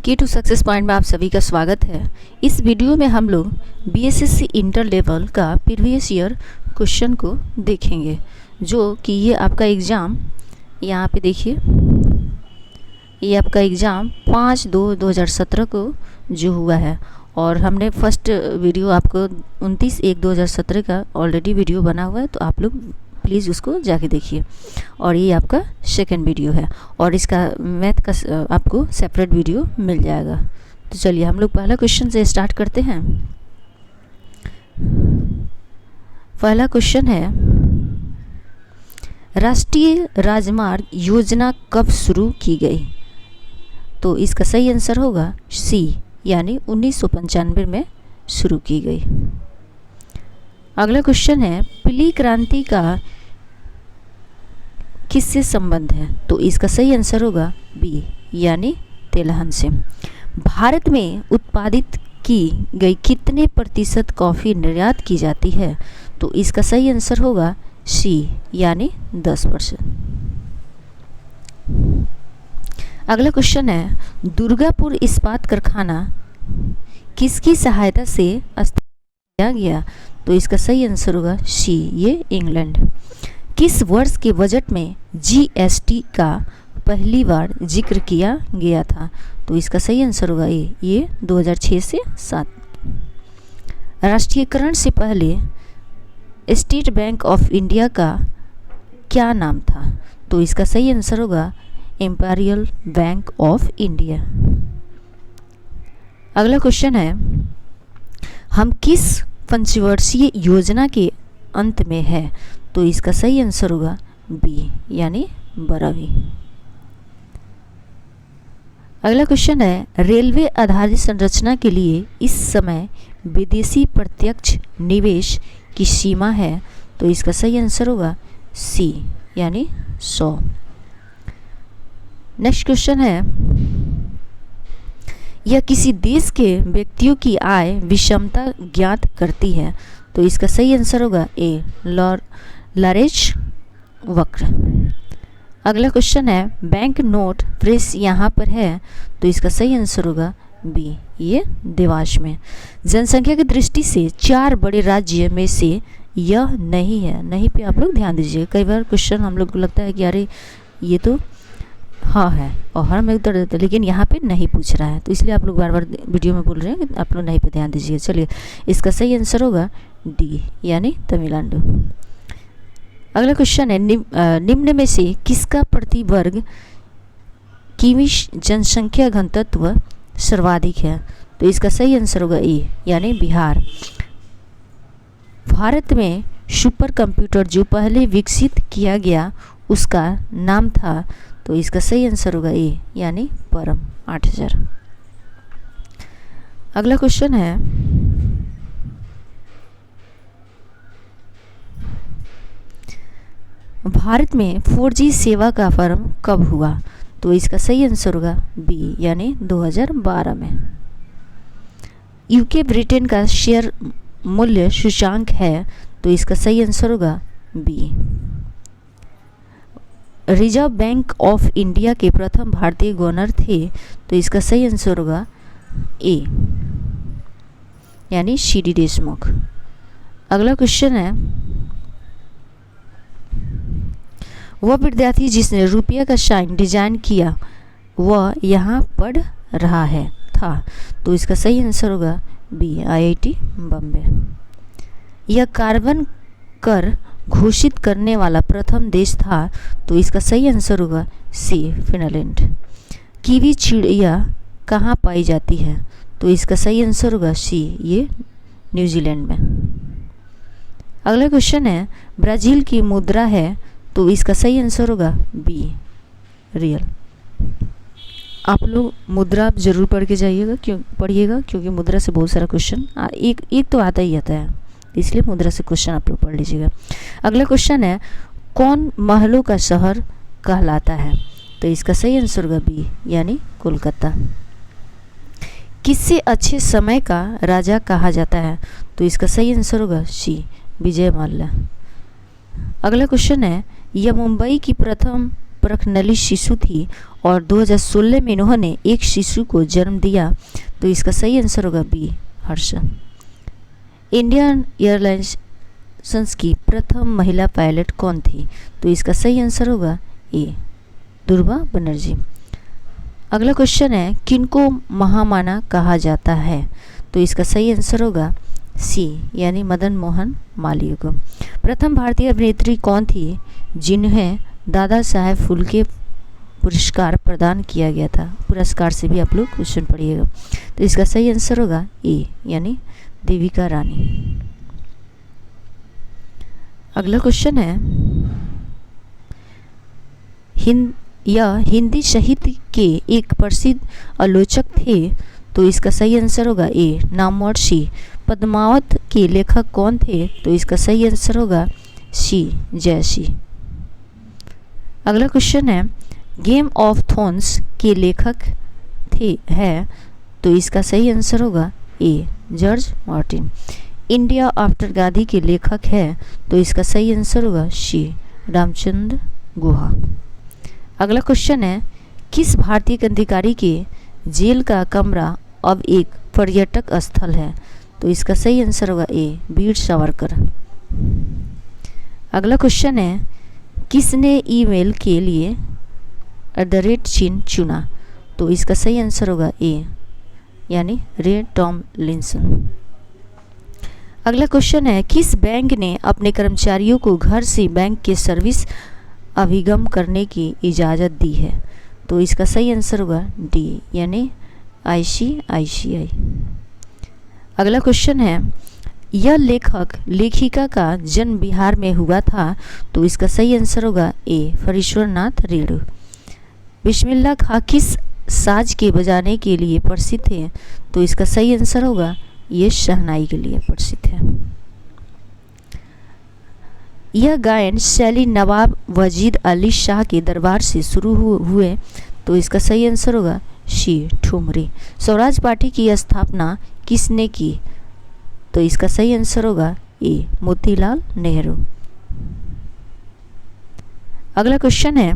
की to success point में आप सभी का स्वागत है। इस वीडियो में हम लोग बीएसएससी इंटर लेवल का प्रीवियस ईयर क्वेश्चन को देखेंगे, जो कि ये आपका एग्ज़ाम यहाँ पे देखिए, ये आपका एग्ज़ाम 5/2/2017 को जो हुआ है। और हमने फर्स्ट वीडियो आपको 29/1/2017 का ऑलरेडी वीडियो बना हुआ है, तो आप लोग प्लीज़ उसको जाके देखिए। और ये आपका सेकंड वीडियो है और इसका मैथ का आपको सेपरेट वीडियो मिल जाएगा। तो चलिए हम लोग पहला क्वेश्चन से स्टार्ट करते हैं। पहला क्वेश्चन है, राष्ट्रीय राजमार्ग योजना कब शुरू की गई? तो इसका सही आंसर होगा सी, यानी 1995 में शुरू की गई। अगला क्वेश्चन है, पीली क्रांति का किससे संबंध है? तो इसका सही आंसर होगा बी, यानी तेलहन से। भारत में उत्पादित की गई कितने प्रतिशत कॉफ़ी निर्यात की जाती है? तो इसका सही आंसर होगा सी, यानी 10%। अगला क्वेश्चन है, दुर्गापुर इस्पात कारखाना किसकी सहायता से स्थापित किया गया? तो इसका सही आंसर होगा सी, ये इंग्लैंड। किस वर्ष के बजट में जीएसटी का पहली बार जिक्र किया गया था? तो इसका सही आंसर होगा ए, ये 2006 से 7। राष्ट्रीयकरण से पहले स्टेट बैंक ऑफ इंडिया का क्या नाम था? तो इसका सही आंसर होगा इंपीरियल बैंक ऑफ इंडिया। अगला क्वेश्चन है, हम किस पंचवर्षीय योजना के अंत में है? तो इसका सही आंसर होगा बी, यानी 12वीं। अगला क्वेश्चन है, रेलवे आधारित संरचना के लिए इस समय विदेशी प्रत्यक्ष निवेश की सीमा है? तो इसका सही आंसर होगा सी, यानी 100। नेक्स्ट क्वेश्चन है, यह किसी देश के व्यक्तियों की आय विषमता ज्ञात करती है? तो इसका सही आंसर होगा ए, लारेंज वक्र। अगला क्वेश्चन है, बैंक नोट प्रेस यहाँ पर है? तो इसका सही आंसर होगा बी, ये देवास में। जनसंख्या की दृष्टि से 4 बड़े राज्य में से यह नहीं है। नहीं पे आप लोग ध्यान दीजिए। कई बार क्वेश्चन हम लोग को लगता है कि अरे ये तो हाँ है और हम उत्तर देते हैं, लेकिन यहाँ पे नहीं पूछ रहा है, तो इसलिए आप लोग बार बार वीडियो में बोल रहे हैं कि आप लोग नहीं पे ध्यान दीजिए। चलिए इसका सही आंसर होगा डी, यानी तमिलनाडु। अगला क्वेश्चन है, निम्न में से किसका प्रति वर्ग किमी जनसंख्या घनत्व सर्वाधिक है? तो इसका सही आंसर होगा ए, यानी बिहार। भारत में सुपर कंप्यूटर जो पहले विकसित किया गया उसका नाम था? तो इसका सही आंसर होगा ए, यानी परम 8000। अगला क्वेश्चन है, भारत में 4G सेवा का प्रारंभ कब हुआ? तो इसका सही आंसर होगा बी, यानी 2012 में। यूके ब्रिटेन का शेयर मूल्य सूचकांक है? तो इसका सही आंसर होगा B. Reserve bank of India के प्रथम भारतीय गवर्नर थे? तो इसका सही आंसर होगा ए, यानी सी.डी. देशमुख। अगला क्वेश्चन है, वह विद्यार्थी जिसने रुपया का साइन डिजाइन किया वह यहाँ पढ़ रहा है था? तो इसका सही आंसर होगा बी, IIT बम्बे। यह कार्बन कर घोषित करने वाला प्रथम देश था? तो इसका सही आंसर होगा सी, फिनलैंड। कीवी चिड़िया कहाँ पाई जाती है? तो इसका सही आंसर होगा सी, ये न्यूजीलैंड में। अगला क्वेश्चन है, ब्राज़ील की मुद्रा है? तो इसका सही आंसर होगा बी, रियल। आप लोग मुद्रा जरूर पढ़ के जाइएगा, क्योंकि मुद्रा से बहुत सारा क्वेश्चन एक तो आता ही आता है, इसलिए मुद्रा से क्वेश्चन आप लोग पढ़ लीजिएगा। अगला क्वेश्चन है, कौन महलों का शहर कहलाता है? तो इसका सही आंसर होगा बी, यानी कोलकाता। किससे अच्छे समय का राजा कहा जाता है? तो इसका सही आंसर होगा सी, विजय माल्या। अगला क्वेश्चन है, यह मुंबई की प्रथम अपरख नली शिशु थी और 2016 में इन्होंने एक शिशु को जन्म दिया, तो इसका सही आंसर होगा बी हर्षा। इंडियन एयरलाइंस की प्रथम महिला पायलट कौन थी, तो इसका सही आंसर होगा ए दुर्गा बनर्जी। अगला क्वेश्चन है किनको महामाना कहा जाता है, तो इसका सही आंसर होगा सी यानी मदन मोहन मालवीय को। प्रथम भारतीय अभिनेत्री कौन थी जिन्हें दादा साहेब फाल्के पुरस्कार प्रदान किया गया था, पुरस्कार से भी आप लोग क्वेश्चन पढ़िएगा, तो इसका सही आंसर होगा ए यानी देविका रानी। अगला क्वेश्चन है हिंदी साहित्य के एक प्रसिद्ध आलोचक थे, तो इसका सही आंसर होगा ए नामवर्षी। पद्मावत के लेखक कौन थे, तो इसका सही आंसर होगा सी जयसी। अगला क्वेश्चन है गेम ऑफ थ्रोन्स के लेखक है, तो इसका सही आंसर होगा A George Martin. India after Gandhi के लेखक है, तो इसका सही आंसर होगा सी रामचंद्र गुहा। अगला क्वेश्चन है किस भारतीय क्रांतिकारी के जेल का कमरा अब एक पर्यटक स्थल है, तो इसका सही आंसर होगा ए वीर सावरकर। अगला क्वेश्चन है किसने ईमेल के लिए चिन्ह चुना, तो इसका सही आंसर होगा ए यानी रे टॉमलिंसन। अगला क्वेश्चन है किस बैंक ने अपने कर्मचारियों को घर से बैंक के सर्विस अभिगम करने की इजाज़त दी है, तो इसका सही आंसर होगा डी यानी ICICI। अगला क्वेश्चन है यह लेखिका का जन्म बिहार में हुआ था, तो इसका सही आंसर होगा ए फरीश्वर नाथ रेणु। बिस्मिल्लाह खां किस साज के बजाने के लिए प्रसिद्ध है, तो इसका सही आंसर होगा ये शहनाई के लिए प्रसिद्ध है। यह गायन शैली नवाब वजीद अली शाह के दरबार से शुरू हुए, तो इसका सही आंसर होगा सी ठुमरी। स्वराज पार्टी की स्थापना किसने की, तो इसका सही आंसर होगा ए मोतीलाल नेहरू। अगला क्वेश्चन है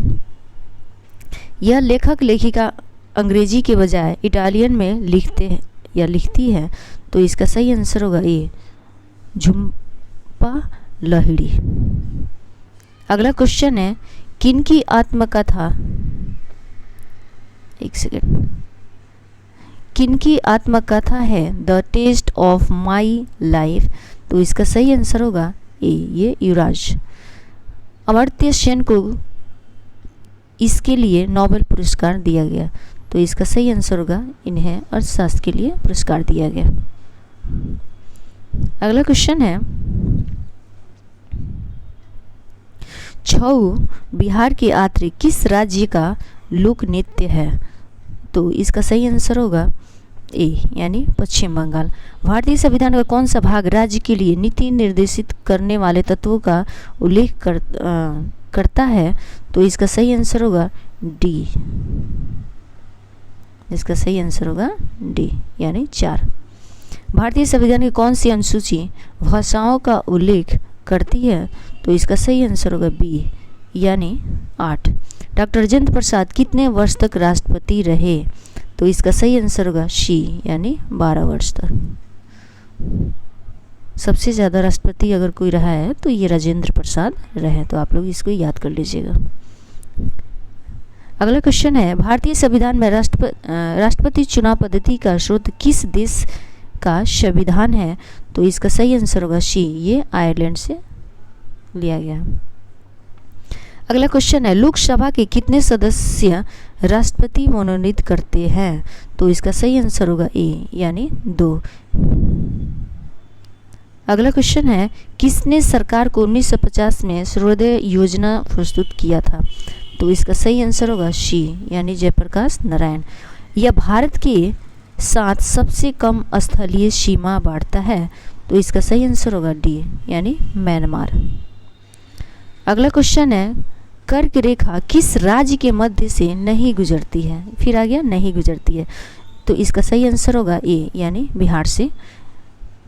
यह लेखक लेखिका अंग्रेजी के बजाय इटालियन में लिखते हैं या लिखती है, तो इसका सही आंसर होगा ए झुम्पा लाहिड़ी। अगला क्वेश्चन है किनकी आत्मकथा किनकी आत्मकथा है the test of my life, तो इसका सही आंसर होगा ए ये युवराज। अमर्त्य सेन को इसके लिए नोबेल पुरस्कार दिया गया, तो इसका सही आंसर होगा इन्हें अर्थशास्त्र के लिए पुरस्कार दिया गया। अगला क्वेश्चन है छऊ बिहार के आंतरिक किस राज्य का लोक नृत्य है, तो इसका सही आंसर होगा ए यानी पश्चिम बंगाल। भारतीय संविधान का कौन सा भाग राज्य के लिए नीति निर्देशित करने वाले तत्वों का उल्लेख करता है, तो इसका सही आंसर होगा डी। इसका सही आंसर होगा डी यानी 4। भारतीय संविधान की कौन सी अनुसूची भाषाओं का उल्लेख करती है, तो इसका सही आंसर होगा बी यानी 8। डॉक्टर राजेंद्र प्रसाद कितने वर्ष तक राष्ट्रपति रहे, तो इसका सही आंसर होगा सी यानी 12 वर्ष तक। सबसे ज़्यादा राष्ट्रपति अगर कोई रहा है तो ये राजेंद्र प्रसाद रहे, तो आप लोग इसको याद कर लीजिएगा। अगला क्वेश्चन है भारतीय संविधान में राष्ट्रपति चुनाव पद्धति का स्रोत किस देश का संविधान है, तो इसका सही आंसर होगा सी ये आयरलैंड से लिया गया। अगला क्वेश्चन है लोकसभा के कितने सदस्य राष्ट्रपति मनोनीत करते हैं, तो इसका सही आंसर होगा ए यानी 2। अगला क्वेश्चन है किसने सरकार को 1950 में सूर्योदय योजना प्रस्तुत किया था, तो इसका सही आंसर होगा सी यानी जयप्रकाश नारायण। यह भारत के साथ सबसे कम स्थलीय सीमा बांटता है, तो इसका सही आंसर होगा डी यानी म्यांमार। अगला क्वेश्चन है कर्क रेखा किस राज्य के मध्य से नहीं गुजरती है, फिर आ गया नहीं गुजरती है, तो इसका सही आंसर होगा ए यानी बिहार से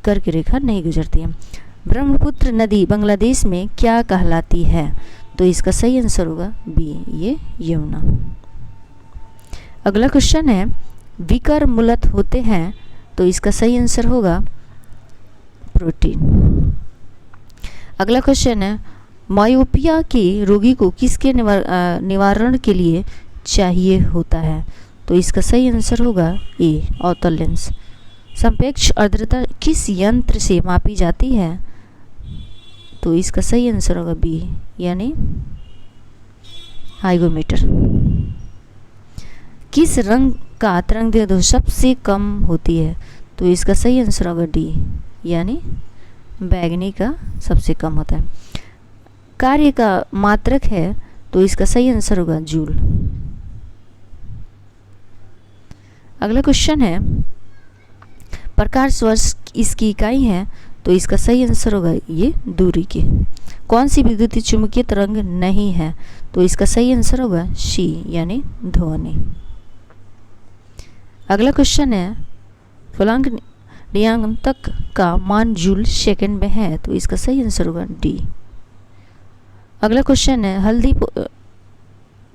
कर्क रेखा नहीं गुजरती है। ब्रह्मपुत्र नदी बांग्लादेश में क्या कहलाती है, तो इसका सही आंसर होगा बी, ये यमुना। अगला क्वेश्चन है विकर मूलत होते हैं, तो इसका सही आंसर होगा प्रोटीन। अगला क्वेश्चन है मायोपिया के रोगी को किसके निवारण के लिए चाहिए होता है, तो इसका सही आंसर होगा ए, अवतल लेंस। सापेक्ष आर्द्रता किस यंत्र से मापी जाती है, तो इसका सही आंसर होगा बी, यानी हाइग्रोमीटर। किस रंग का तरंगदैर्घ्य सबसे कम होती है, तो इसका सही आंसर होगा डी, यानी बैगनी का सबसे कम होता है। कार्य का मात्रक है, तो इसका सही आंसर होगा जूल। अगला क्वेश्चन है प्रकाश वर्ष इसकी इकाई है, तो इसका सही आंसर होगा ये दूरी की। कौन सी विद्युतीय चुंबकीय तरंग नहीं है, तो इसका सही आंसर होगा सी, यानी ध्वनि। अगला क्वेश्चन है फलांक नियंत्रक का मान जूल सेकंड में है, तो इसका सही आंसर होगा डी। अगला क्वेश्चन है हल्दी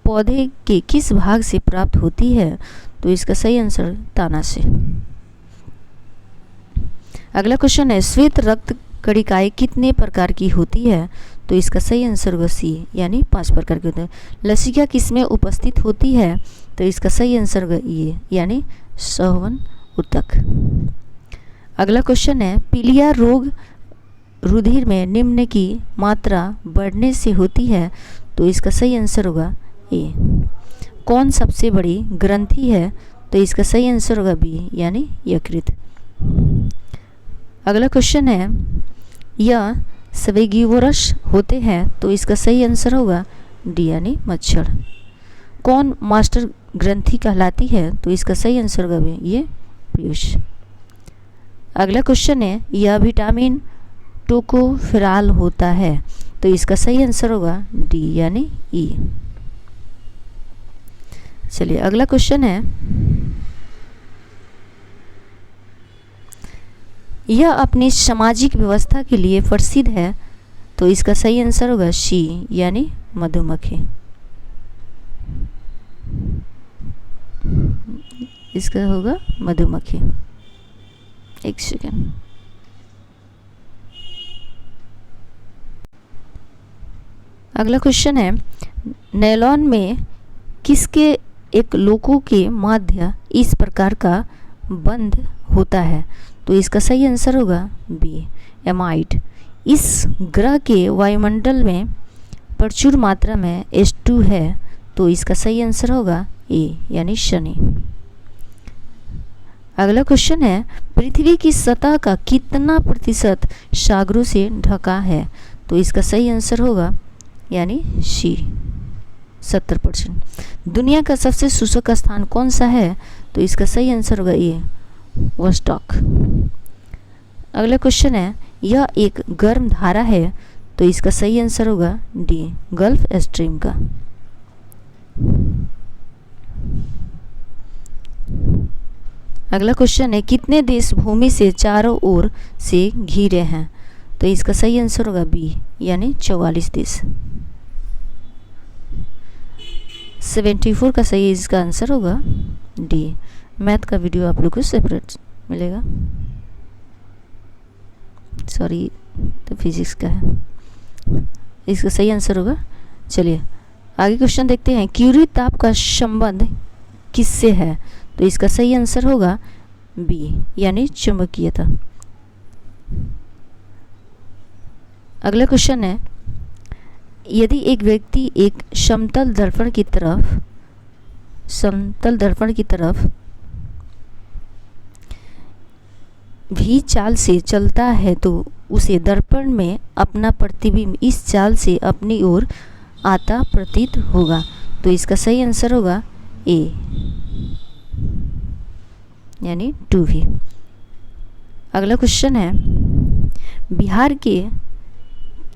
पौधे के किस भाग से प्राप्त होती है, तो इसका सही आंसर ताना से। अगला क्वेश्चन है श्वेत रक्त कणिकाएं कितने प्रकार की होती है, तो इसका सही आंसर होगा सी, यानी 5 प्रकार की होती है। लसिका किसमें उपस्थित होती है, तो इसका सही आंसर होगा ये, यानी संवहन ऊतक। अगला क्वेश्चन है पीलिया रोग रुधिर में निम्न की मात्रा बढ़ने से होती है, तो इसका सही आंसर होगा ए। कौन सबसे बड़ी ग्रंथि है, तो इसका सही आंसर होगा बी, यानी यकृत। अगला क्वेश्चन है यह स्वेगिवोरस होते हैं, तो इसका सही आंसर होगा डी, यानी मच्छर। कौन मास्टर ग्रंथि कहलाती है, तो इसका सही आंसर होगा बी, ये पीयूष। अगला क्वेश्चन है यह विटामिन टोकोफेरॉल होता है, तो इसका सही आंसर होगा डी, यानी ई। चलिए अगला क्वेश्चन है यह अपनी सामाजिक व्यवस्था के लिए प्रसिद्ध है, तो इसका सही आंसर होगा सी, यानी मधुमक्खी। इसका होगा मधुमक्खी। एक सेकेंड। अगला क्वेश्चन है नैलॉन में किसके एक लोको के माध्य इस प्रकार का बंध होता है, तो इसका सही आंसर होगा बी, एमाइड। इस ग्रह के वायुमंडल में प्रचुर मात्रा में H2 है, तो इसका सही आंसर होगा ए, यानी शनि। अगला क्वेश्चन है पृथ्वी की सतह का कितना प्रतिशत सागरों से ढका है, तो इसका सही आंसर होगा यानी सी, 70%। दुनिया का सबसे शुष्क स्थान कौन सा है, तो इसका सही आंसर होगा ए, वोस्टॉक। अगला क्वेश्चन है यह एक गर्म धारा है, तो इसका सही आंसर होगा डी, गल्फ स्ट्रीम का। अगला क्वेश्चन है कितने देश भूमि से चारों ओर से घिरे हैं, तो इसका सही आंसर होगा बी, यानी 44 देश। 74 का सही इसका आंसर होगा डी। मैथ का वीडियो आप लोग को सेपरेट मिलेगा, सॉरी तो फिजिक्स का है, इसका सही आंसर होगा। चलिए आगे क्वेश्चन देखते हैं क्यूरी ताप का संबंध किससे है, तो इसका सही आंसर होगा बी, यानी चुंबकीयता। अगला क्वेश्चन है यदि एक व्यक्ति एक समतल दर्पण की तरफ भी चाल से चलता है, तो उसे दर्पण में अपना प्रतिबिंब इस चाल से अपनी ओर आता प्रतीत होगा, तो इसका सही आंसर होगा ए, यानी 2V। अगला क्वेश्चन है बिहार के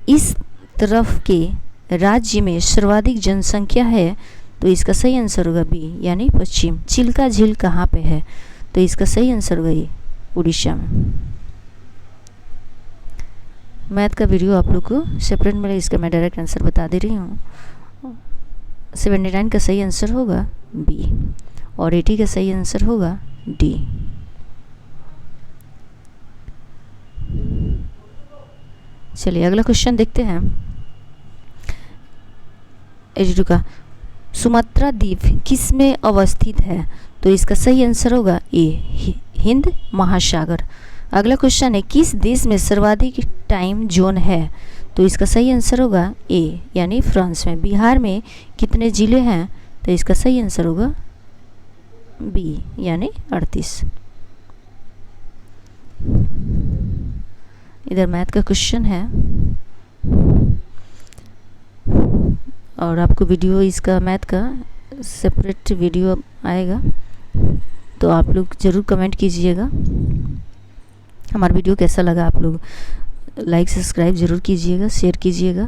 इस तरफ के राज्य में सर्वाधिक जनसंख्या है, तो इसका सही आंसर होगा बी, यानी पश्चिम। चिल्का झील कहाँ पे है, तो इसका सही आंसर होगा ये, उड़ीसा में। मैथ का वीडियो आप लोग को सेपरेट मिले, इसका मैं डायरेक्ट आंसर बता दे रही हूँ। 79 का सही आंसर होगा बी और 80 का सही आंसर होगा डी। चलिए अगला क्वेश्चन देखते हैं। 82 का सुमात्रा द्वीप किस में अवस्थित है? तो इसका सही आंसर होगा ए हिंद महासागर। अगला क्वेश्चन है किस देश में सर्वाधिक टाइम जोन है? तो इसका सही आंसर होगा ए यानी फ्रांस में। बिहार में कितने ज़िले हैं? तो इसका सही आंसर होगा बी यानी 38। इधर मैथ का क्वेश्चन है और आपको वीडियो इसका मैथ का सेपरेट वीडियो आएगा, तो आप लोग ज़रूर कमेंट कीजिएगा हमारा वीडियो कैसा लगा। आप लोग लाइक सब्सक्राइब ज़रूर कीजिएगा, शेयर कीजिएगा।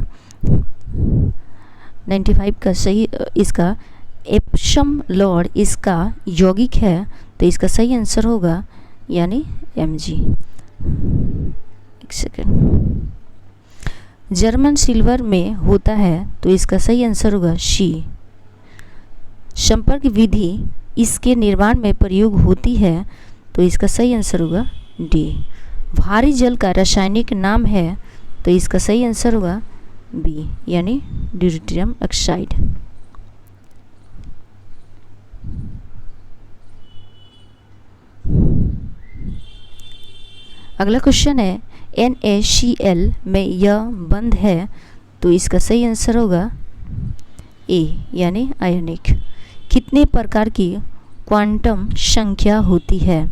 95 का सही इसका एप्सम लॉर्ड इसका यौगिक है, तो इसका सही आंसर होगा यानी Mg। एक सेकेंड। जर्मन सिल्वर में होता है, तो इसका सही आंसर होगा सी। संपर्क विधि इसके निर्माण में प्रयोग होती है, तो इसका सही आंसर होगा डी। भारी जल का रासायनिक नाम है, तो इसका सही आंसर होगा बी यानी ड्यूटेरियम ऑक्साइड। अगला क्वेश्चन है NaCl में यह बंध है, तो इसका सही आंसर होगा ए यानी आयनिक। कितने प्रकार की क्वांटम संख्या होती है?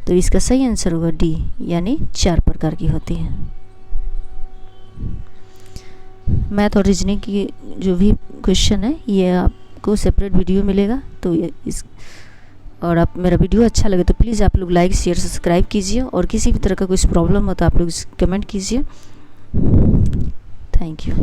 तो इसका सही आंसर होगा डी यानी 4 प्रकार की होती है। मैथ और रीजनिंग की जो भी क्वेश्चन है ये आपको सेपरेट वीडियो मिलेगा, तो ये इस और आप मेरा वीडियो अच्छा लगे तो प्लीज़ आप लोग लाइक शेयर सब्सक्राइब कीजिए, और किसी भी तरह का कुछ प्रॉब्लम हो तो आप लोग कमेंट कीजिए। Thank you.